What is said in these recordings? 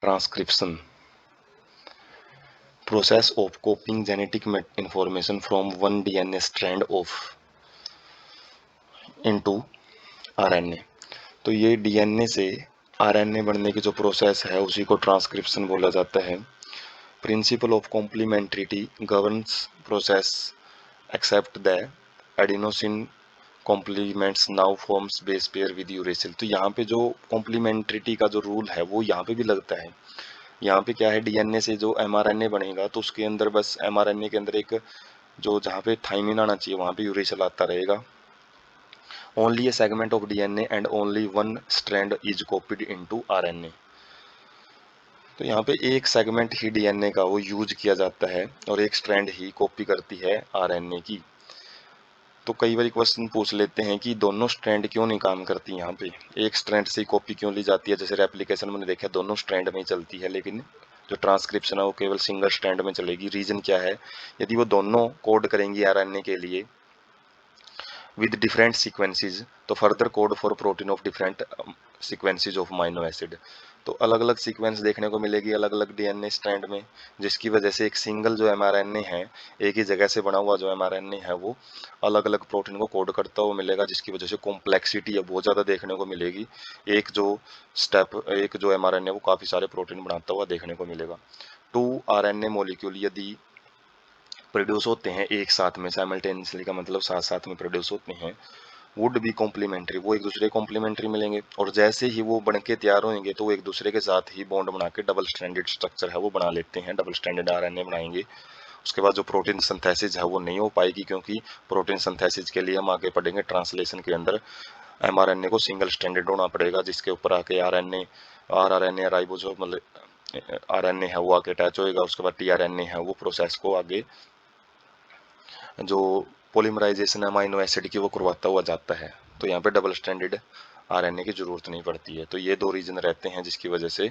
Transcription process of कॉपिंग genetic information from one DNA strand of into RNA. तो ये DNA से RNA बनने की जो प्रोसेस है उसी को ट्रांसक्रिप्शन बोला जाता है। Principle of complementarity governs process except the adenosine complements now forms base pair with uracil. तो यहाँ पे जो कॉम्प्लीमेंट्रिटी का जो रूल है वो यहाँ पे भी लगता है। यहाँ पे क्या है, डीएनए से जो एमआरएनए बनेगा तो उसके अंदर बस एमआरएनए के अंदर एक जो जहाँ पे थाइमिन आना चाहिए वहाँ पे यूरेसिल आता रहेगा। Only A segment of DNA and only one strand is copied into RNA. तो यहाँ पे एक सेगमेंट ही डीएनए का वो यूज किया जाता है और एक स्ट्रैंड ही कॉपी करती है आरएनए की। तो कई बार क्वेश्चन पूछ लेते हैं कि दोनों स्ट्रैंड क्यों नहीं काम करती, यहाँ पे एक स्ट्रैंड से कॉपी क्यों ली जाती है। जैसे रेप्लिकेशन मैंने देखा दोनों स्ट्रैंड में चलती है, लेकिन जो ट्रांसक्रिप्शन है वो केवल सिंगल स्ट्रैंड में चलेगी। रीजन क्या है, यदि वो दोनों कोड करेंगी आरएनए के लिए विद डिफरेंट सीक्वेंसेस तो further code for protein of different sequences of amino acid. तो अलग अलग सीक्वेंस देखने को मिलेगी अलग अलग डीएनए स्ट्रैंड में, जिसकी वजह से एक सिंगल जो एमआरएनए है, एक ही जगह से बना हुआ जो एमआरएनए है वो अलग अलग प्रोटीन को कोड करता हुआ मिलेगा, जिसकी वजह से कॉम्प्लेक्सिटी है बहुत ज़्यादा देखने को मिलेगी। एक जो एमआरएनए वो काफ़ी सारे प्रोटीन बनाता हुआ देखने को मिलेगा। 2 आरएनए मॉलिक्यूल यदि प्रोड्यूस होते हैं एक साथ में साइमल्टेनियसली का मतलब साथ साथ में प्रोड्यूस होते हैं, वुड बी कॉम्प्लीमेंट्री, वो एक दूसरे को कॉम्प्लीमेंट्री मिलेंगे और जैसे ही वो बन के तैयार होंगे तो वो एक दूसरे के साथ ही बॉन्ड बना के डबल स्ट्रैंडेड स्ट्रक्चर है वो बना लेते हैं, डबल स्ट्रैंडेड आरएनए बनाएंगे। उसके बाद जो प्रोटीन सिंथेसिस है वो नहीं हो पाएगी, क्योंकि प्रोटीन सिंथेसिस के लिए हम आगे पढ़ेंगे ट्रांसलेशन के अंदर एमआरएनए को सिंगल स्ट्रैंडेड होना पड़ेगा, जिसके ऊपर आके आरआरएनए राइबोसोम मतलब आरएनए है वो आके अटैच होएगा। उसके बाद टीआरएनए है वो प्रोसेस को आगे जो पोलीमराइजेशन अमाइनो एसिड की वो करवाता हुआ जाता है। तो यहाँ पे डबल स्ट्रैंडेड आरएनए की जरूरत नहीं पड़ती है। तो ये दो रीजन रहते हैं जिसकी वजह से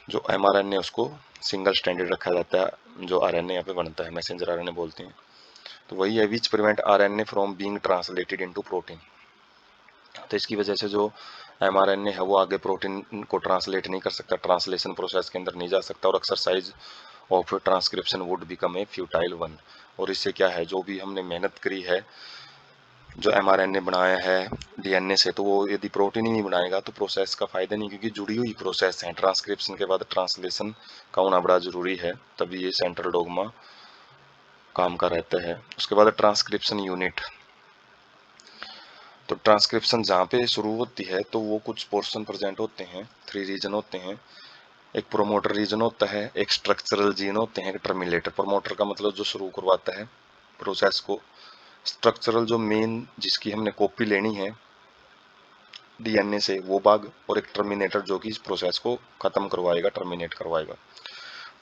जो एमआरएनए उसको सिंगल स्ट्रैंडेड रखा जाता है, जो आरएनए यहाँ पे बनता है मैसेंजर आरएनए बोलते हैं। तो वही है which prevent RNA from being translated into protein. तो इसकी वजह से जो एमआरएनए है वो आगे प्रोटीन को ट्रांसलेट नहीं कर सकता, ट्रांसलेशन प्रोसेस के अंदर नहीं जा सकता और exercise of transcription would become a futile one. और इससे क्या है, जो भी हमने मेहनत करी है जो एमआरएनए बनाया है डीएनए से, तो वो यदि प्रोटीन ही नहीं बनाएगा तो प्रोसेस का फायदा नहीं, क्योंकि जुड़ी हुई प्रोसेस है। ट्रांसक्रिप्शन के बाद ट्रांसलेशन का होना बड़ा जरूरी है, तभी ये सेंट्रल डोगमा काम का रहता है। उसके बाद ट्रांसक्रिप्शन यूनिट। तो ट्रांसक्रिप्शन जहाँ पे शुरू होती है तो वो कुछ पोर्शन प्रेजेंट होते हैं, 3 रीजन होते हैं। एक प्रोमोटर रीजन होता है, एक स्ट्रक्चरल जीन होते हैं, एक टर्मिनेटर। प्रोमोटर का मतलब जो शुरू करवाता है प्रोसेस को, स्ट्रक्चरल जो मेन जिसकी हमने कॉपी लेनी है डीएनए से वो भाग, और एक टर्मिनेटर जो कि इस प्रोसेस को खत्म करवाएगा, टर्मिनेट करवाएगा।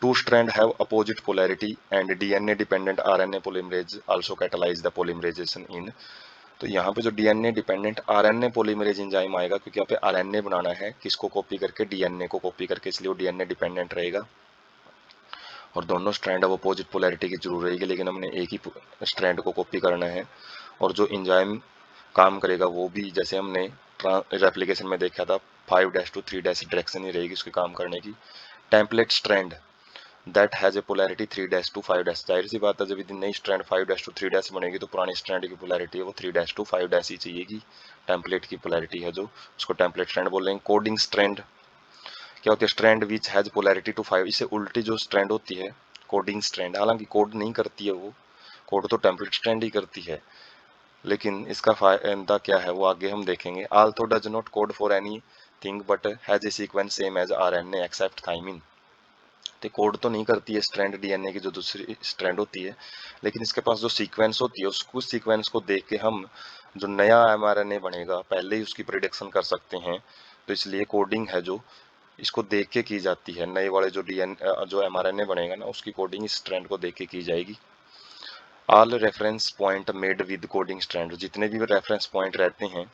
2 strand have opposite polarity and DNA dependent RNA polymerase also catalyse the polymerisation in. तो यहाँ पे जो DNA dependent RNA polymerase enzyme आएगा, क्योंकि यहाँ पे आरएनए बनाना है किसको कॉपी करके, डीएनए को कॉपी करके, इसलिए वो डीएनए डिपेंडेंट रहेगा। और दोनों स्ट्रैंड अब अपोजिट पोलैरिटी की जरूर रहेगी, लेकिन हमने एक ही स्ट्रैंड को कॉपी करना है। और जो एंजाइम काम करेगा वो भी जैसे हमने रेप्लिकेशन में देखा था 5' to 3' डायरेक्शन ही रहेगी उसके काम करने की। Template strand that has a polarity 3' to 5'। जाहिर सी बात है जब यदि नई स्ट्रैंड 5' to 3' बनेगी तो पुरानी स्ट्रैंड की पोलैरिटी है वो 3' to 5' ही चाहिएगी। टेम्पलेट की पोलैरिटी है जो, उसको टेम्पलेट स्ट्रैंड बोल रहे हैं। कोडिंग स्ट्रैंड क्या होती है, strand which has polarity to 5, इससे उल्टी जो स्ट्रैंड होती है कोडिंग स्ट्रैंड, हालांकि कोड नहीं करती है वो, कोड तो टेम्पलेट स्ट्रैंड ही करती है, लेकिन इसका फायदा क्या है वो आगे हम देखेंगे। Although does not code for anything but has a sequence same as RNA except thymine. तो कोड तो नहीं करती है स्ट्रैंड डीएनए की जो दूसरी स्ट्रैंड होती है, लेकिन इसके पास जो सीक्वेंस होती है उसको सीक्वेंस को देख के हम जो नया एमआरएनए बनेगा पहले ही उसकी प्रिडिक्शन कर सकते हैं। तो इसलिए कोडिंग है जो इसको देख के की जाती है, नए वाले जो एमआरएनए बनेगा ना उसकी कोडिंग इस स्ट्रैंड को देख के की जाएगी। All reference point made with coding strand, जितने भी रेफरेंस पॉइंट रहते हैं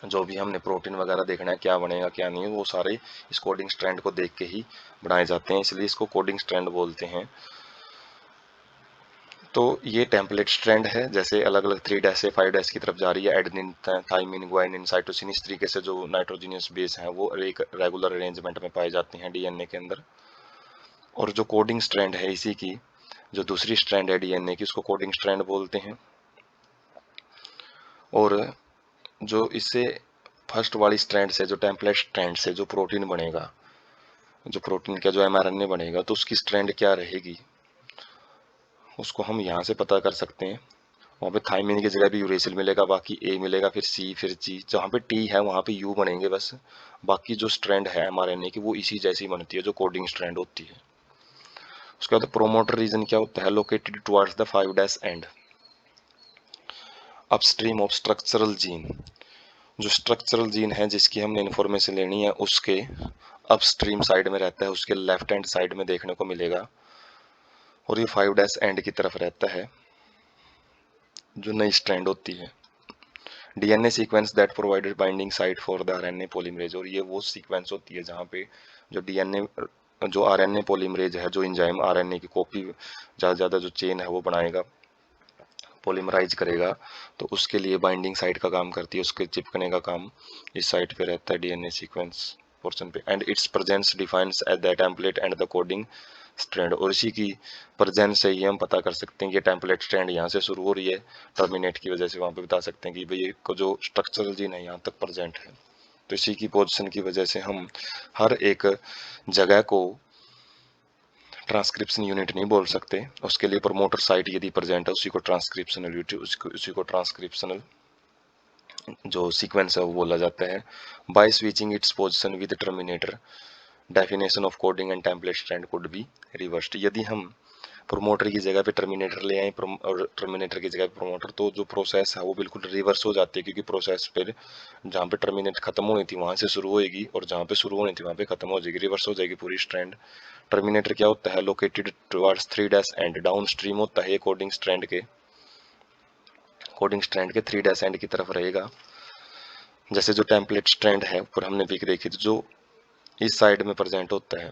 जो भी हमने प्रोटीन वगैरह देखना है क्या बनेगा क्या नहीं, वो सारे इस कोडिंग स्ट्रैंड को देख के ही बनाए जाते हैं, इसलिए इसको कोडिंग स्ट्रैंड बोलते हैं। तो ये टेम्पलेट स्ट्रैंड है, जैसे अलग अलग 3 डैश से 5 डैश की तरफ जा रही है। एडेनिन, थाइमिन, ग्वानिन, साइटोसिन, इस तरीके से जो नाइट्रोजनियस बेस हैं वो एक रेगुलर अरेंजमेंट में पाए जाते हैं डीएनए के अंदर। और जो कोडिंग स्ट्रैंड है इसी की, जो दूसरी स्ट्रैंड है डीएनए की, उसको कोडिंग स्ट्रैंड बोलते हैं। और जो इससे फर्स्ट वाली स्ट्रैंड से, जो टेम्पलेट स्ट्रैंड से जो प्रोटीन बनेगा, जो प्रोटीन का जो एमआरएनए बनेगा, तो उसकी स्ट्रैंड क्या रहेगी उसको हम यहाँ से पता कर सकते हैं। वहाँ पे थाइमिन की जगह भी यूरेसिल मिलेगा, बाकी ए मिलेगा, फिर सी, फिर जी। जहाँ पे टी है वहाँ पे यू बनेंगे बस। बाकी जो स्ट्रैंड है एमआरएनए की वो इसी जैसी बनती है, जो कोडिंग स्ट्रैंड होती है। उसके बाद प्रोमोटर रीजन क्या होता है? Located towards the 5 dash and upstream of structural gene. जो स्ट्रक्चरल जीन है जिसकी हमने इन्फॉर्मेशन लेनी है उसके अपस्ट्रीम साइड में रहता है, उसके लेफ्ट हैंड साइड में देखने को मिलेगा। और ये 5 डैश एंड की तरफ रहता है, जो नई स्ट्रैंड होती है। DNA sequence that provided binding site for the RNA polymerase. और ये वो सीक्वेंस होती है जहाँ पे जो डीएनए, जो आरएनए पॉलीमरेज है, जो एंजाइम आरएनए की कॉपी ज़्यादा ज़्यादा जो चेन है वो बनाएगा, पॉलीमराइज करेगा, तो उसके लिए बाइंडिंग साइट का काम करती है, उसके चिपकने का काम इस साइट पे रहता है डीएनए सीक्वेंस पोर्शन पे। And it's presence defines at the template and the coding strand. और इसी की प्रेजेंस से ही हम पता कर सकते हैं कि टेम्पलेट स्ट्रैंड यहाँ से शुरू हो रही है, टर्मिनेट की वजह से वहाँ पे बता सकते हैं कि भाई को जो स्ट्रक्चरल जीन है यहाँ तक प्रेजेंट है। तो इसी की पोजीशन की वजह से हम हर एक जगह को ट्रांसक्रिप्शन यूनिट नहीं बोल सकते। उसके लिए प्रमोटर साइट यदि प्रेजेंट है उसी को ट्रांसक्रिप्शनल यूनिट, उसी को ट्रांसक्रिप्शनल जो सीक्वेंस है वो बोला जाता है। By switching its position with terminator definition of coding and template strand could be reversed. यदि हम प्रोमोटर की जगह पे टर्मिनेटर ले आए और टर्मिनेटर की जगह पे प्रोमोटर, तो जो प्रोसेस है वो बिल्कुल रिवर्स हो जाती है, क्योंकि प्रोसेस फिर जहाँ पे टर्मिनेट खत्म होनी थी वहां से शुरू होगी और जहाँ पे शुरू होनी थी वहां पे खत्म हो जाएगी, रिवर्स हो जाएगी पूरी स्ट्रैंड। टर्मिनेटर क्या होता है? Located towards 3 dash and down stream होता है कोडिंग स्ट्रैंड के, कोडिंग स्ट्रैंड के 3 डैश एंड की तरफ रहेगा। जैसे जो टेम्पलेट स्ट्रैंड है ऊपर हमने पिक देखी थी, जो इस साइड में प्रेजेंट होता है,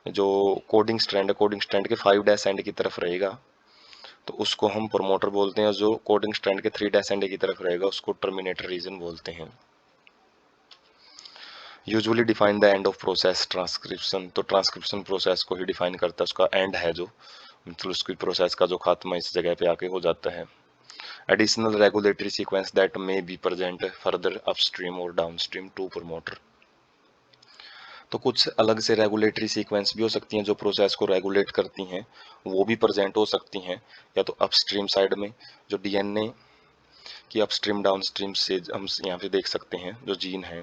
जो कोडिंग स्ट्रैंड है, कोडिंग स्ट्रैंड के 5 डैश एंड की तरफ रहेगा, तो उसको हम प्रमोटर बोलते हैं। जो कोडिंग स्ट्रैंड के 3 डैश एंड की तरफ रहेगा उसको टर्मिनेटर रीजन बोलते हैं। Usually define the end of process transcription. तो ट्रांसक्रिप्शन प्रोसेस को ही डिफाइन करता है, उसका एंड है जो, मतलब उसकी प्रोसेस का जो खात्मा इस जगह पे आके हो जाता है। Additional regulatory sequence that may be present further upstream और डाउनस्ट्रीम टू प्रमोटर। तो कुछ अलग से रेगुलेटरी सीक्वेंस भी हो सकती हैं जो प्रोसेस को रेगुलेट करती हैं, वो भी प्रेजेंट हो सकती हैं। या तो अपस्ट्रीम साइड में जो डीएनए की अपस्ट्रीम डाउनस्ट्रीम से हम यहाँ पे देख सकते हैं जो जीन है,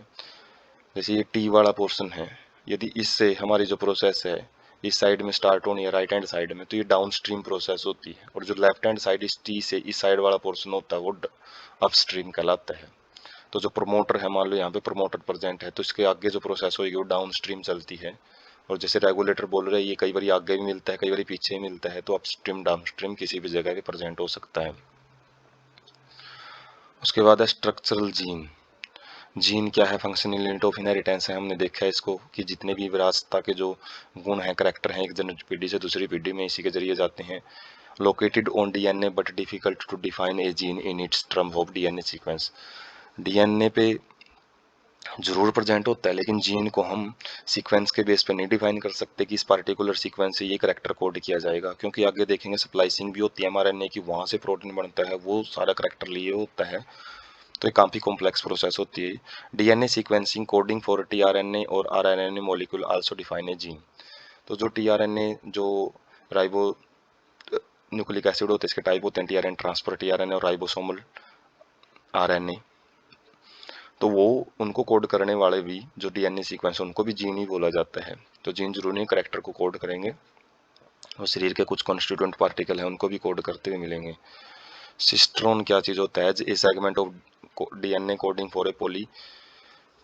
जैसे ये टी वाला पोर्शन है, यदि इससे हमारी जो प्रोसेस है इस साइड में स्टार्ट होनी है राइट हैंड साइड में, तो ये डाउनस्ट्रीम प्रोसेस होती है। और जो लेफ्ट हैंड साइड इस टी से इस साइड वाला पोर्शन होता है वो अपस्ट्रीम कहलाता है। तो जो प्रमोटर है, मान लो यहाँ पे प्रमोटर प्रेजेंट है, तो इसके आगे जो प्रोसेस होगी वो डाउन स्ट्रीम चलती है। और जैसे रेगुलेटर बोल रहे हैं ये कई बार आगे भी मिलता है, कई बार पीछे मिलता है, तो अपस्ट्रीम डाउन स्ट्रीम किसी भी जगह पे प्रेजेंट हो सकता है। उसके बाद है स्ट्रक्चरल जीन। जीन क्या है? फंक्शनल यूनिट ऑफ इनहेरिटेंस है। हमने देखा है इसको कि जितने भी विरासत के जो गुण हैं, करैक्टर हैं, एक जनरेट पीढ़ी से दूसरी पीढ़ी में इसी के जरिए जाते हैं। Located on DNA but difficult to define a gene in its term of DNA sequence. DNA पे जरूर प्रेजेंट होता है, लेकिन जीन को हम सीक्वेंस के बेस पे नहीं डिफाइन कर सकते कि इस पार्टिकुलर सीक्वेंस से ये करैक्टर कोड किया जाएगा, क्योंकि आगे देखेंगे स्प्लाइसिंग भी होती है एमआरएनए की, वहां से प्रोटीन बनता है, वो सारा करैक्टर लिए होता है। तो ये काफी कॉम्प्लेक्स प्रोसेस होती है। DNA sequencing coding for tRNA और RNA molecule also define a gene. तो जो टीआरएनए, जो राइबो न्यूक्लिक एसिड होते हैं, इसके टाइप होते हैं टीआरएन ट्रांसफर टीआरएनए और राइबोसोमल आरएनए। तो वो उनको कोड करने वाले भी जो डीएनए सीक्वेंस है उनको भी जीन ही बोला जाता है। तो जीन जरूर नहीं करैक्टर को कोड करेंगे, और शरीर के कुछ कॉन्स्टिट्यूएंट पार्टिकल है उनको भी कोड करते हुए मिलेंगे। सिस्ट्रोन क्या चीज होता है? A segment of DNA coding for a poly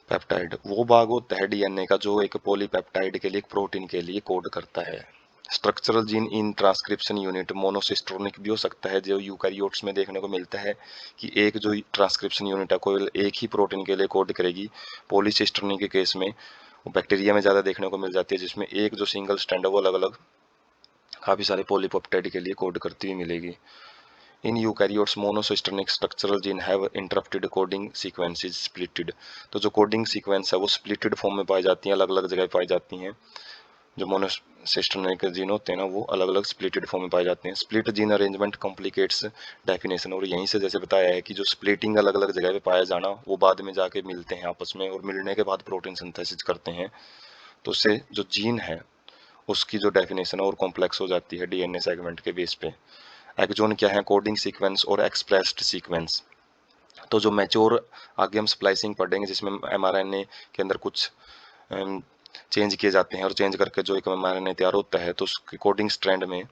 peptide. वो भाग होता है डीएनए का जो एक पॉलीपेप्टाइड के लिए, एक प्रोटीन के लिए कोड करता है। Structural gene in transcription unit monocistronic भी हो सकता है, जो यूकैरियोट्स में देखने को मिलता है कि एक जो ट्रांसक्रिप्शन यूनिट है कोई एक ही प्रोटीन के लिए कोड करेगी। पॉलीसिस्ट्रोनिक के केस में वो बैक्टीरिया में ज़्यादा देखने को मिल जाती है, जिसमें एक जो सिंगल स्ट्रैंड है वो अलग अलग काफ़ी सारे पॉलीपेप्टाइड के लिए कोड करती हुई मिलेगी। In eukaryotes monocistronic structural gene have interrupted coding sequences splitted. तो जो कोडिंग सीक्वेंस है वो स्प्लिटेड फॉर्म में पाई जाती हैं, अलग अलग जगह पाई जाती हैं। जो मोनोसिस्टर्निक जीन होते हैं ना वो अलग अलग स्प्लिटेड फॉर्म में पाए जाते हैं। Split gene arrangement complicates definition, और यहीं से जैसे बताया है कि जो स्प्लिटिंग अलग अलग जगह पे पाया जाना वो बाद में जाके मिलते हैं आपस में, और मिलने के बाद प्रोटीन सिंथेसिस करते हैं। तो उससे जो जीन है उसकी जो डेफिनेशन है और कॉम्प्लेक्स हो जाती है डीएनए सेगमेंट के बेस पे। एक्सोन क्या है? कोडिंग सीक्वेंस और एक्सप्रेस्ड सीक्वेंस। तो जो मैच्योर, आगे हम स्प्लाइसिंग पढ़ेंगे जिसमें एमआरएनए के अंदर कुछ चेंज किए जाते हैं और चेंज करके जो एक एमआरएनए तैयार होता है, तो उसके कोडिंग स्ट्रैंड में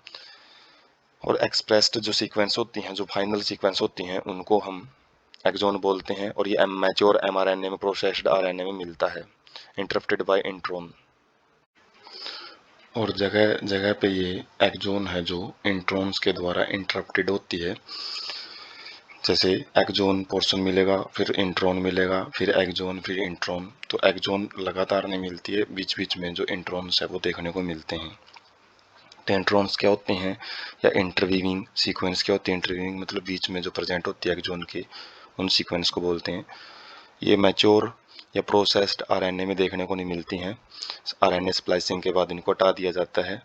और एक्सप्रेस्ड जो सीक्वेंस होती हैं, जो फाइनल सीक्वेंस होती हैं, उनको हम एक्सोन बोलते हैं। और ये मैच्योर एमआरएनए में, प्रोसेस्ड आरएनए में मिलता है, इंटरप्टेड बाय इंट्रॉन। और जगह जगह पे ये एक्सोन है जो इंट्रॉन्स के द्वारा इंटरप्टेड होती है। जैसे एक्सोन पोर्शन मिलेगा, फिर इंट्रॉन मिलेगा, फिर एक्सोन, फिर इंट्रॉन। तो एक्सोन लगातार नहीं मिलती है, बीच बीच में जो इंट्रॉन्स है वो देखने को मिलते हैं। तो इंट्रॉन्स क्या होते हैं, या इंटरवीविंग सीक्वेंस क्या होती है? इंटरवीविंग मतलब बीच में जो प्रेजेंट होती है एक्सोन के, उन सीक्वेंस को बोलते हैं। ये मैच्योर या प्रोसेस्ड आरएनए में देखने को नहीं मिलती हैं। आरएनए स्प्लाइसिंग के बाद इनको हटा दिया जाता है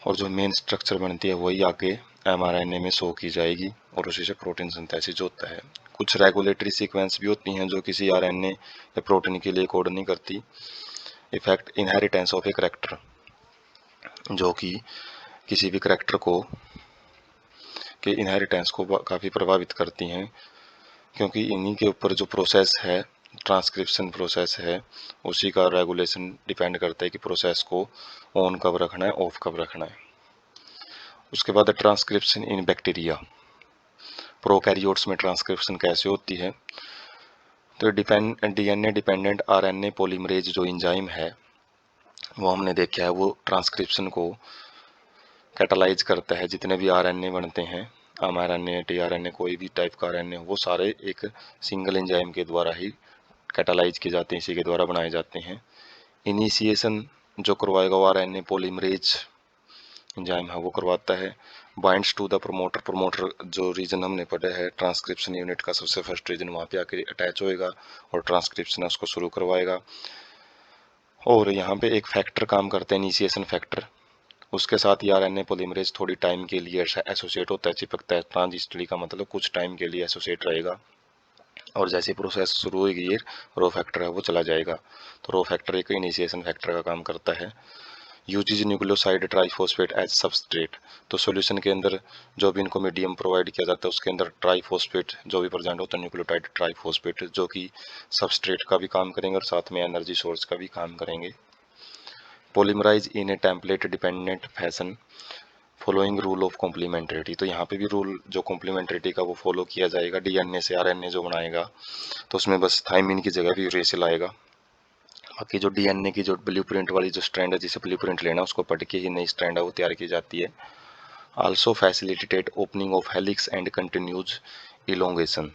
और जो मेन स्ट्रक्चर बनती है वही आके एमआरएनए में शो की जाएगी और उसी से प्रोटीन सिंथेसिस होता है। कुछ रेगुलेटरी सीक्वेंस भी होती हैं जो किसी आरएनए या प्रोटीन के लिए कोड नहीं करती। Effect inheritance of A character, जो कि किसी भी करैक्टर को के इनहेरिटेंस को काफ़ी प्रभावित करती हैं, क्योंकि इन्हीं के ऊपर जो प्रोसेस है, ट्रांसक्रिप्शन प्रोसेस है, उसी का रेगुलेशन डिपेंड करता है कि प्रोसेस को ऑन कब रखना है, ऑफ कब रखना है। उसके बाद ट्रांसक्रिप्शन इन बैक्टीरिया। प्रोकैरियोट्स में ट्रांसक्रिप्शन कैसे होती है? तो डीएनए डिपेंडेंट आरएनए पॉलीमरेज जो एंजाइम है वो हमने देखा है, वो ट्रांसक्रिप्शन को कैटालाइज करता है। जितने भी आरएनए बनते हैं, एमआरएनए, टीआरएनए, कोई भी टाइप का आरएनए, वो सारे एक सिंगल एंजाइम के द्वारा ही कैटालाइज किए जाते हैं, इसी के द्वारा बनाए जाते हैं। इनिशिएशन जो करवाएगा वो आरएनए पॉलीमरेज एंजाइम है, वो करवाता है। Binds to the promoter, promoter जो रीजन हमने पढ़ा है ट्रांसक्रिप्शन यूनिट का सबसे फर्स्ट रीजन, वहाँ पे आकर अटैच होएगा और ट्रांसक्रिप्शन उसको शुरू करवाएगा। और यहाँ पे एक फैक्टर काम करते हैं, इनिशिएशन फैक्टर, उसके साथ ही आरएनए पॉलीमरेज थोड़ी टाइम के लिए एसोसिएट होता है, चिपकता है। ट्रांजिस्टरी का मतलब कुछ टाइम के लिए एसोसिएट रहेगा, और जैसे प्रोसेस शुरू होगी ये रो फैक्टर है वो चला जाएगा। तो रो फैक्टर एक इनिशिएशन फैक्टर का काम करता है। Uses nucleoside triphosphate as substrate. तो सॉल्यूशन के अंदर जो भी इनको मीडियम प्रोवाइड किया जाता है उसके अंदर ट्राइफॉस्फेट जो भी प्रेजेंट होता है, न्यूक्लियोटाइड ट्राइफॉस्फेट, जो कि सबस्ट्रेट का भी काम करेंगे और साथ में एनर्जी सोर्स का भी काम करेंगे। Polymerise in a template dependent fashion following rule of complementarity. तो यहाँ पे भी रूल जो कॉम्प्लीमेंट्रिटी का वो फॉलो किया जाएगा। डीएनए से आरएनए जो बनाएगा तो उसमें बस थाइमिन की जगह भी यूरेसिल आएगा। बाकी जो डीएनए की जो ब्लूप्रिंट वाली जो स्ट्रैंड है, जिसे ब्लूप्रिंट लेना उसको पढ़ के ही नई स्ट्रैंड है वो तैयार की जाती है। Also facilitate opening of helix and continues elongation.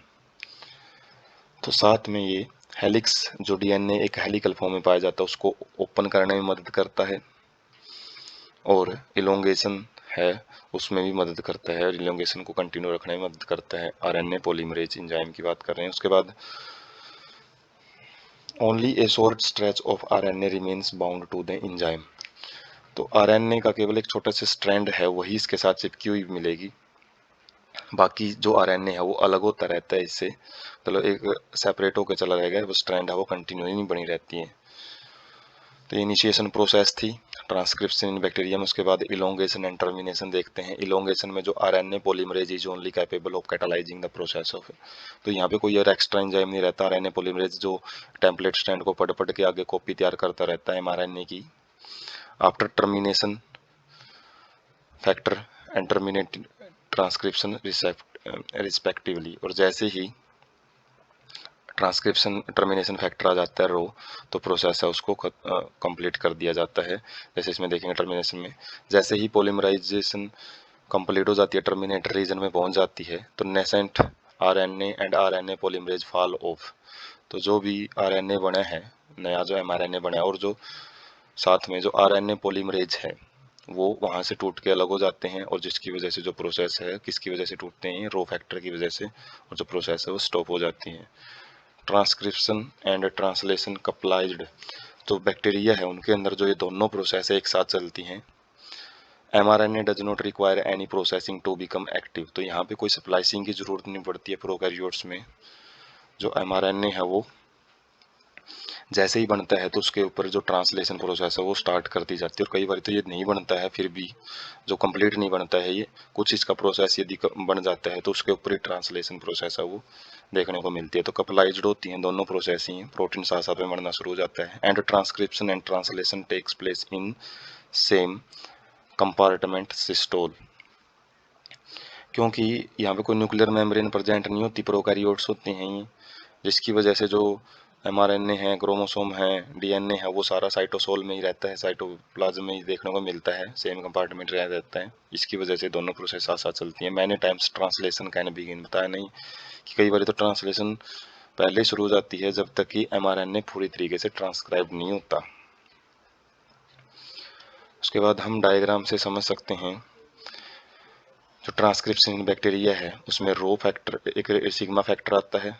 तो साथ में ये हेलिक्स जो डीएनए एक हेलिकल फॉर्म में पाया जाता है उसको ओपन करने में मदद करता है, और इलोंगेशन है उसमें भी मदद करता है, और इलोंगेशन को कंटिन्यू रखने में मदद करता है। आरएनए पॉलीमरेज एंजाइम की बात कर रहे हैं। उसके बाद only a short stretch of RNA remains bound to the enzyme. तो आरएनए का केवल एक छोटा सा स्ट्रैंड है वही इसके साथ चिपकी हुई मिलेगी, बाकी जो आरएनए है वो अलग होता रहता है इससे, मतलब एक सेपरेट होकर चला रहेगा, वो स्ट्रैंड है वो कंटिन्यू नहीं बनी रहती है। तो इनिशिएशन प्रोसेस थी ट्रांसक्रिप्शन इन बैक्टीरियम। उसके बाद इलोंगेशन एंड टर्मिनेशन देखते हैं। इलोंगेशन में जो RNA polymerase is only capable of catalysing the process of. तो यहाँ पे कोई और एक्स्ट्रा एंजाइम नहीं रहता। आरएनए पॉलीमरेज जो टेम्पलेट स्ट्रैंड को पढ़ पढ़ के आगे कॉपी तैयार करता रहता है एमआरएनए की। After termination factor and terminate transcription respectively, और जैसे ही ट्रांसक्रिप्शन टर्मिनेशन फैक्टर आ जाता है रो, तो प्रोसेस है उसको कंप्लीट कर दिया जाता है। जैसे इसमें देखेंगे टर्मिनेशन में, जैसे ही पॉलीमराइजेशन कंप्लीट हो जाती है, टर्मिनेटर रीजन में पहुंच जाती है, तो nascent RNA and RNA polymerase fall of. तो जो भी आरएनए बने हैं, नया जो एमआरएनए बना है, और जो साथ में जो आरएनए पॉलीमरेज है वो वहाँ से टूट के अलग हो जाते हैं, और जिसकी वजह से जो प्रोसेस है, किसकी वजह से टूटते हैं, रो फैक्टर की वजह से, और जो प्रोसेस है वो स्टॉप हो जाती है। ट्रांसक्रिप्शन एंड ट्रांसलेशन कपलाइज्ड, जो बैक्टीरिया है उनके अंदर जो ये दोनों प्रोसेस एक साथ चलती हैं। mRNA does not require any processing to become active, तो यहाँ पे कोई स्प्लाइसिंग की जरूरत नहीं पड़ती है प्रोकैरियोट्स में। जो mRNA है वो जैसे ही बनता है तो उसके ऊपर जो ट्रांसलेशन प्रोसेस है वो स्टार्ट कर दी जाती है, और कई बार तो ये नहीं बनता है, फिर भी जो कंप्लीट नहीं बनता है ये, कुछ इसका प्रोसेस यदि बन जाता है तो उसके ऊपर ही ट्रांसलेशन प्रोसेस है वो देखने को मिलती है। तो कपलाइज्ड होती हैं दोनों प्रोसेस ही, प्रोटीन साथ साथ में बनना शुरू हो जाता है। And transcription and translation takes place in same compartment cytosol, क्योंकि यहाँ पे कोई न्यूक्लियर मेम्ब्रेन प्रेजेंट नहीं होती, प्रोकैरियोट्स होते हैं ये, जिसकी वजह से जो mRNA है, क्रोमोसोम है, डीएनए है, वो सारा साइटोसोल में ही रहता है, साइटोप्लाज्म में ही देखने को मिलता है, सेम कंपार्टमेंट रह जाता है। इसकी वजह से दोनों प्रोसेस साथ साथ चलती हैं। मैंने टाइम्स ट्रांसलेशन कैन बिगिन, बताया नहीं कि कई बार तो ट्रांसलेशन पहले ही शुरू हो जाती है जब तक कि mRNA पूरी तरीके से ट्रांसक्राइब नहीं होता। उसके बाद हम डायग्राम से समझ सकते हैं, जो ट्रांसक्रिप्शन बैक्टीरिया है उसमें रो फैक्टर, एक सिग्मा फैक्टर आता है,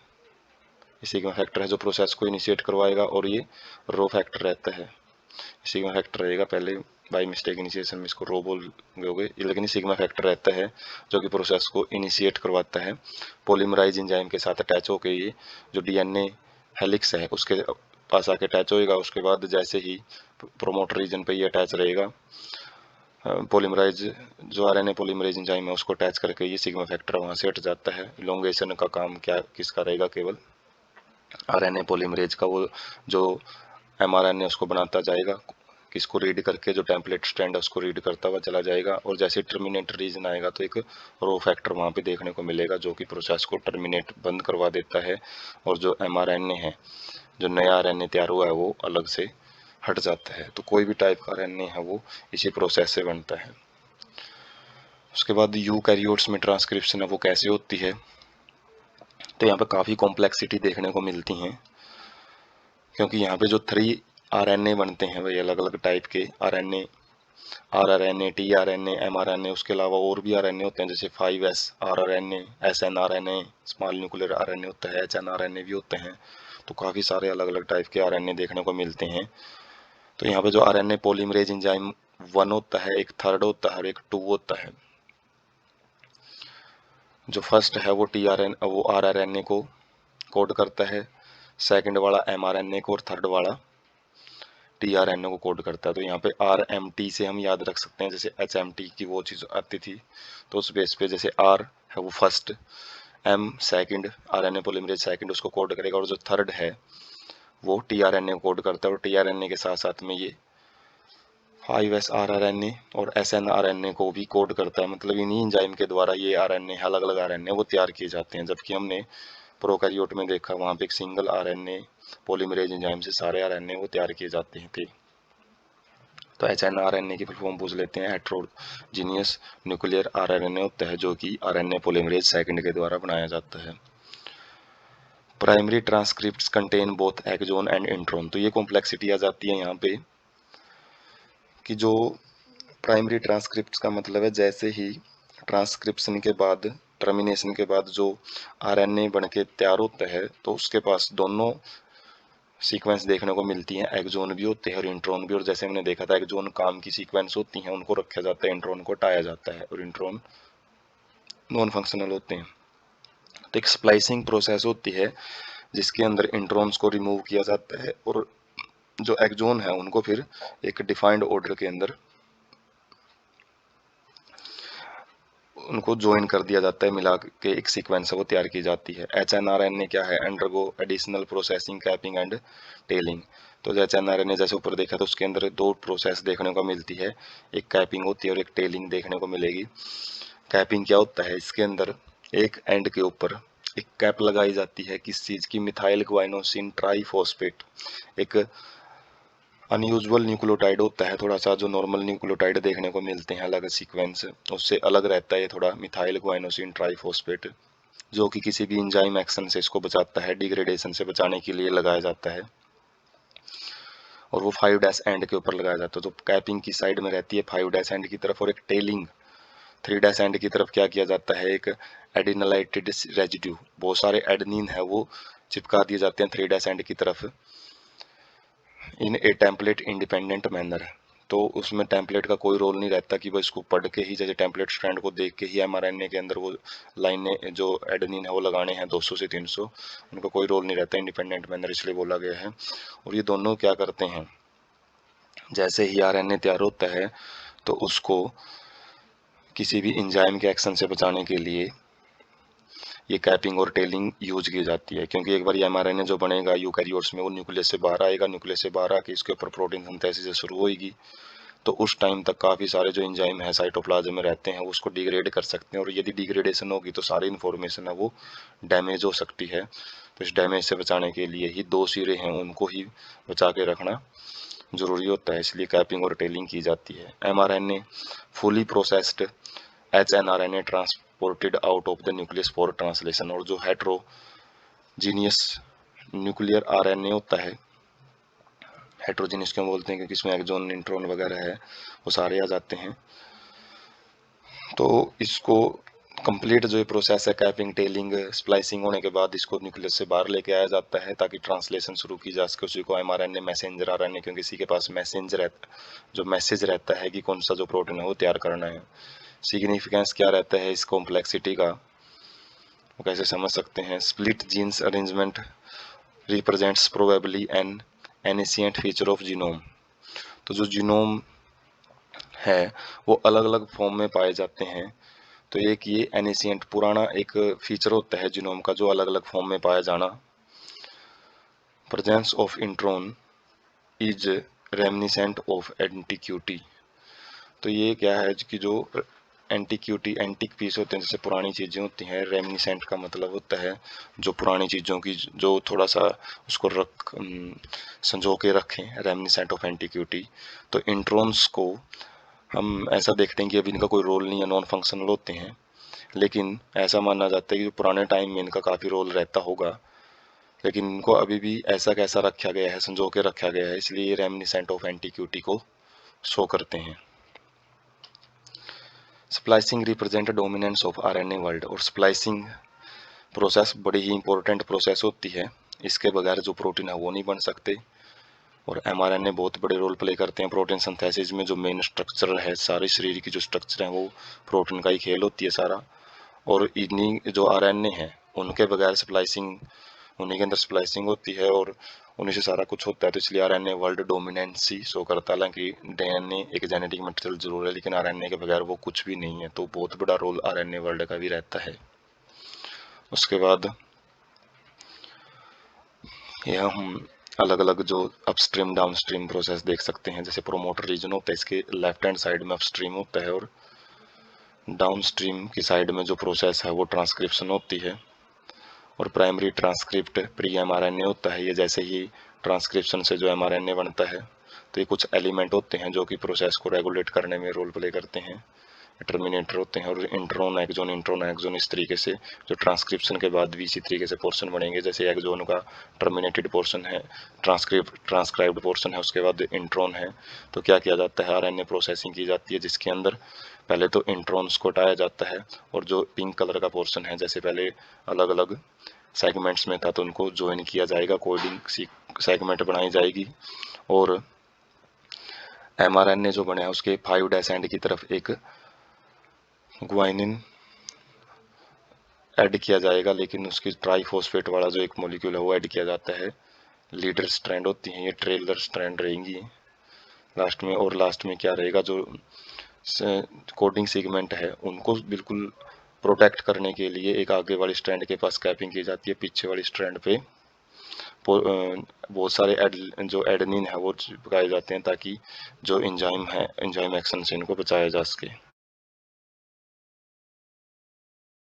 सिग्मा फैक्टर है जो प्रोसेस को इनिशिएट करवाएगा, और ये रो फैक्टर रहता है। सिग्मा फैक्टर रहेगा, पहले बाय मिस्टेक इनिशिएशन में इसको रो बोल गए, लेकिन सिग्मा फैक्टर रहता है जो कि प्रोसेस को इनिशिएट करवाता है। पॉलीमराइज एंजाइम के साथ अटैच होकर ये जो डीएनए हेलिक्स है उसके पास आके अटैच होएगा। उसके बाद जैसे ही प्रोमोटर रीजन पे ये अटैच रहेगा, पॉलीमराइज जो आरएनए पॉलीमराइज एंजाइम है उसको अटैच करके ये सिग्मा फैक्टर वहाँ से हट जाता है। इलोंगेशन का काम क्या किसका रहेगा, केवल आरएनए पॉलीमरेज का, वो जो mRNA उसको बनाता जाएगा, किसको रीड करके, जो टेम्पलेट स्ट्रैंड है उसको रीड करता हुआ चला जाएगा, और जैसे टर्मिनेटर रीजन आएगा तो एक रो फैक्टर वहाँ पे देखने को मिलेगा जो कि प्रोसेस को टर्मिनेट बंद करवा देता है, और जो mRNA है, जो नया RNA तैयार हुआ है वो अलग से हट जाता है। तो कोई भी टाइप का RNA है वो इसी प्रोसेस से बनता है। उसके बाद यूकैरियोट्स में ट्रांसक्रिप्शन है वो कैसे होती है, तो यहाँ पे काफ़ी कॉम्प्लेक्सिटी देखने को मिलती हैं, क्योंकि यहाँ पे जो 3 आरएनए बनते हैं वही अलग अलग टाइप के आरएनए, आरआरएनए, टीआरएनए, एमआरएनए, उसके अलावा और भी आरएनए होते हैं जैसे 5S rRNA, snRNA, small nuclear RNA होता है, एचएनआरएनए भी होते हैं। तो काफ़ी सारे अलग अलग टाइप के आरएनए देखने को मिलते हैं। तो यहाँ पे जो आरएनए पॉलीमरेज एंजाइम 1 होता है, एक थर्ड होता है और एक 2 होता है। जो फर्स्ट है वो आरआरएनए को कोड करता है, सेकंड वाला एमआरएनए को, और थर्ड वाला टीआरएनए को कोड करता है। तो यहाँ पे आरएमटी से हम याद रख सकते हैं, जैसे एचएमटी की वो चीज़ आती थी, तो उस बेस पे जैसे आर है वो first, M second, RNA polymerase second उसको कोड करेगा, और जो थर्ड है वो टीआरएनए को कोड करता है, और टीआरएनए के साथ साथ में ये 5S आरआरएनए और एसएनआरएनए को भी कोड करता है। मतलब इन्हीं एंजाइम के द्वारा ये आरएनए, अलग अलग आरएनए वो तैयार किए जाते हैं। जबकि हमने प्रोकैरियोट में देखा वहाँ पे एक सिंगल आरएनए पॉलीमरेज एंजाइम से सारे आरएनए वो तैयार किए जाते थे। तो एचएनआरएनए की फुल फॉर्म पूछ लेते हैं, हेट्रोजीनियस न्यूक्लियर आरएनए होता है जो कि आरएनए पॉलीमरेज सेकंड के द्वारा बनाया जाता है। Primary transcripts contain both exon and intron, तो ये कॉम्प्लेक्सिटी आ जाती है यहाँ पे कि जो प्राइमरी ट्रांसक्रिप्ट्स का मतलब है जैसे ही ट्रांसक्रिप्शन के बाद, टर्मिनेशन के बाद जो आरएनए बन के तैयार होता है तो उसके पास दोनों सीक्वेंस देखने को मिलती हैं, एक्सोन भी होते हैं और इंट्रोन भी। और जैसे हमने देखा था एक्सोन काम की सीक्वेंस होती हैं उनको रखा जाता है, इंट्रोन को हटाया जाता है, और इंट्रोन नॉन फंक्शनल होते हैं। तो एक स्प्लाइसिंग प्रोसेस होती है जिसके अंदर इंट्रॉन्स को रिमूव किया जाता है, और जो एक्सोन है उनको फिर एक डिफाइंड ऑर्डर के अंदर उनको ज्वाइन कर दिया जाता है, मिला के एक सीक्वेंस है वो तैयार की जाती है। एचएनआरएनए क्या है, undergo additional processing, capping and telling. तो एचएनआरएनए जैसे ऊपर देखा तो उसके अंदर 2 प्रोसेस देखने को मिलती है, एक कैपिंग होती है और एक टेलिंग देखने को मिलेगी। कैपिंग क्या होता है, इसके अंदर एक एंड के ऊपर एक कैप लगाई जाती है किस चीज़ की, मिथाइल ग्वाइनोसिन ट्राइफॉस्फेट, एक अनयूजुअल न्यूक्लियोटाइड होता है थोड़ा सा, जो नॉर्मल न्यूक्लियोटाइड देखने को मिलते हैं अलग सीक्वेंस, उससे अलग रहता है ये थोड़ा, मिथाइल ग्वाइनोसिन ट्राइफॉस्फेट, जो कि किसी भी एंजाइम एक्शन से इसको बचाता है, डिग्रेडेशन से बचाने के लिए लगाया जाता है। और वो 5' एंड के ऊपर लगाया जाता है। तो कैपिंग की साइड में रहती है 5' एंड की तरफ, और एक टेलिंग 3' एंड की तरफ क्या किया जाता है, एक एडिनलाइटेड रेजिड्यू, बहुत सारे एडनिन है वो चिपका दिए जाते हैं 3' एंड की तरफ इन ए टेम्पलेट इंडिपेंडेंट मैनर। तो उसमें टेम्पलेट का कोई रोल नहीं रहता कि भाई इसको पढ़ के ही, जैसे टेम्पलेट स्ट्रैंड को देख के ही एमआरएनए के अंदर वो लाइनें जो एडेनिन है वो लगाने हैं 200 से 300, उनका कोई रोल नहीं रहता, इंडिपेंडेंट मैनर इसलिए बोला गया है। और ये दोनों क्या करते हैं, जैसे ही आरएनए तैयार होता है तो उसको किसी भी एंजाइम के एक्शन से बचाने के लिए ये कैपिंग और टेलिंग यूज की जाती है, क्योंकि एक बार ये एमआरएनए जो बनेगा यूकैरियोट्स में वो न्यूक्लियस से बाहर आएगा, न्यूक्लियस से बाहर आके इसके ऊपर प्रोटीन सिंथेसिस शुरू होगी। तो उस टाइम तक काफ़ी सारे जो एंजाइम है साइटोप्लाज्म में रहते हैं वो उसको डिग्रेड कर सकते हैं, और यदि डिग्रेडेशन होगी तो सारी इन्फॉर्मेशन है वो डैमेज हो सकती है। तो इस डैमेज से बचाने के लिए ही 2 सिरे हैं उनको ही बचा के रखना जरूरी होता है, इसलिए कैपिंग और टेलिंग की जाती है। MRNA fully processed hnRNA transported out of the nucleus for translation, और जो हेट्रोजीनियस न्यूक्लियर आरएनए होता है, हेट्रोजीनियस क्यों बोलते हैं, क्योंकि इसमें एक्सॉन इंट्रॉन वगैरह है वो सारे आ जाते हैं। तो इसको कंप्लीट जो प्रोसेस है कैपिंग टेलिंग स्प्लाइसिंग होने के बाद इसको न्यूक्लियस से बाहर लेके आया जाता है ताकि ट्रांसलेशन शुरू की जा सके, उसी को एमआरएनए मैसेंजर आरएनए, क्योंकि इसी के पास मैसेंजर जो मैसेज रहता है कि कौन सा जो प्रोटीन है वो तैयार करना है। सिग्निफिकेंस क्या रहता है इस कॉम्प्लेक्सिटी का, वो कैसे समझ सकते हैं। Split genes arrangement represents probably an ancient feature of genome. तो जो जीनोम है वो अलग अलग फॉर्म में पाए जाते हैं, तो एक ये एनिशिएंट पुराना एक फीचर होता है जीनोम का जो अलग अलग फॉर्म में पाया जाना। Presence of intron is reminiscent of antiquity. तो ये क्या है कि जो एंटीक्यूटी एंटिक पीस होते हैं, जैसे पुरानी चीज़ें होती हैं, रेमिनिसेंट का मतलब होता है जो पुरानी चीज़ों की जो थोड़ा सा उसको संजो के रखें, रेमिनिसेंट ऑफ एंटीक्यूटी। तो इंट्रॉन्स को हम ऐसा देखते हैं कि अभी इनका कोई रोल नहीं है, नॉन फंक्शनल होते हैं, लेकिन ऐसा माना जाता है कि पुराने टाइम में इनका काफ़ी रोल रहता होगा, लेकिन इनको अभी भी ऐसा कैसा रखा गया है, संजो के रखा गया है, इसलिए ये रेमिनिसेंट ऑफ एंटीक्यूटी को शो करते हैं। Splicing represent dominance of RNA world, और स्प्लाइसिंग प्रोसेस बड़ी ही इंपॉर्टेंट प्रोसेस होती है, इसके बगैर जो प्रोटीन है वो नहीं बन सकते। और एमआरएनए बहुत बड़े रोल प्ले करते हैं प्रोटीन सिंथेसिस में, जो मेन स्ट्रक्चर है सारे शरीर की जो स्ट्रक्चर है वो प्रोटीन का ही खेल होती है सारा। और इन्हीं जो आरएनए हैं उनके बगैर स्प्लाइसिंग, उन्हीं के अंदर स्प्लाइसिंग होती है और उन्हीं से सारा कुछ होता है, तो इसलिए आरएनए वर्ल्ड डोमिनेंसी शो करता है। हालांकि डीएनए एक जेनेटिक मटेरियल जरूर है, लेकिन आरएनए के बगैर वो कुछ भी नहीं है, तो बहुत बड़ा रोल आरएनए वर्ल्ड का भी रहता है। उसके बाद यह हम अलग अलग जो अपस्ट्रीम डाउनस्ट्रीम प्रोसेस देख सकते हैं, जैसे प्रोमोटर रीजन होता है इसके लेफ्ट हैंड साइड में अपस्ट्रीम होता है, और डाउनस्ट्रीम की साइड में जो प्रोसेस है वो ट्रांसक्रिप्शन होती है। और प्राइमरी ट्रांसक्रिप्ट प्री एमआरएनए होता है, ये जैसे ही ट्रांसक्रिप्शन से जो एमआरएनए बनता है तो ये कुछ एलिमेंट होते हैं जो कि प्रोसेस को रेगुलेट करने में रोल प्ले करते हैं, टर्मिनेटर होते हैं। और इंट्रॉन एक्सोन इस तरीके से जो ट्रांसक्रिप्शन के बाद भी इसी तरीके से पोर्शन बनेंगे, जैसे एक्सोन का टर्मिनेटेड पोर्शन है, ट्रांसक्राइब्ड पोर्शन है, उसके बाद इंट्रॉन है। तो क्या किया जाता है, आरएनए प्रोसेसिंग की जाती है जिसके अंदर पहले तो इंट्रॉन्स को हटाया जाता है, और जो पिंक कलर का पोर्शन है जैसे पहले अलग अलग सेगमेंट्स में था तो उनको ज्वाइन किया जाएगा, कोडिंग सेगमेंट बनाई जाएगी। और एमआरएनए जो बने हैं उसके 5' एंड की तरफ एक ग्वाइनिन ऐड किया जाएगा, लेकिन उसकी ट्राईफॉस्फेट वाला जो एक मॉलिक्यूल है वो ऐड किया जाता है। लीडर स्ट्रैंड होती हैं, ये ट्रेलर स्ट्रैंड रहेंगी लास्ट में। और लास्ट में क्या रहेगा, जो कोडिंग सेगमेंट है उनको बिल्कुल प्रोटेक्ट करने के लिए एक आगे वाली स्ट्रैंड के पास कैपिंग की जाती है, पीछे वाली स्ट्रैंड पे बहुत सारे जो एडेनिन है वो चिपकाए जाते हैं ताकि जो एंजाइम है एंजाइम एक्शन से इनको बचाया जा सके।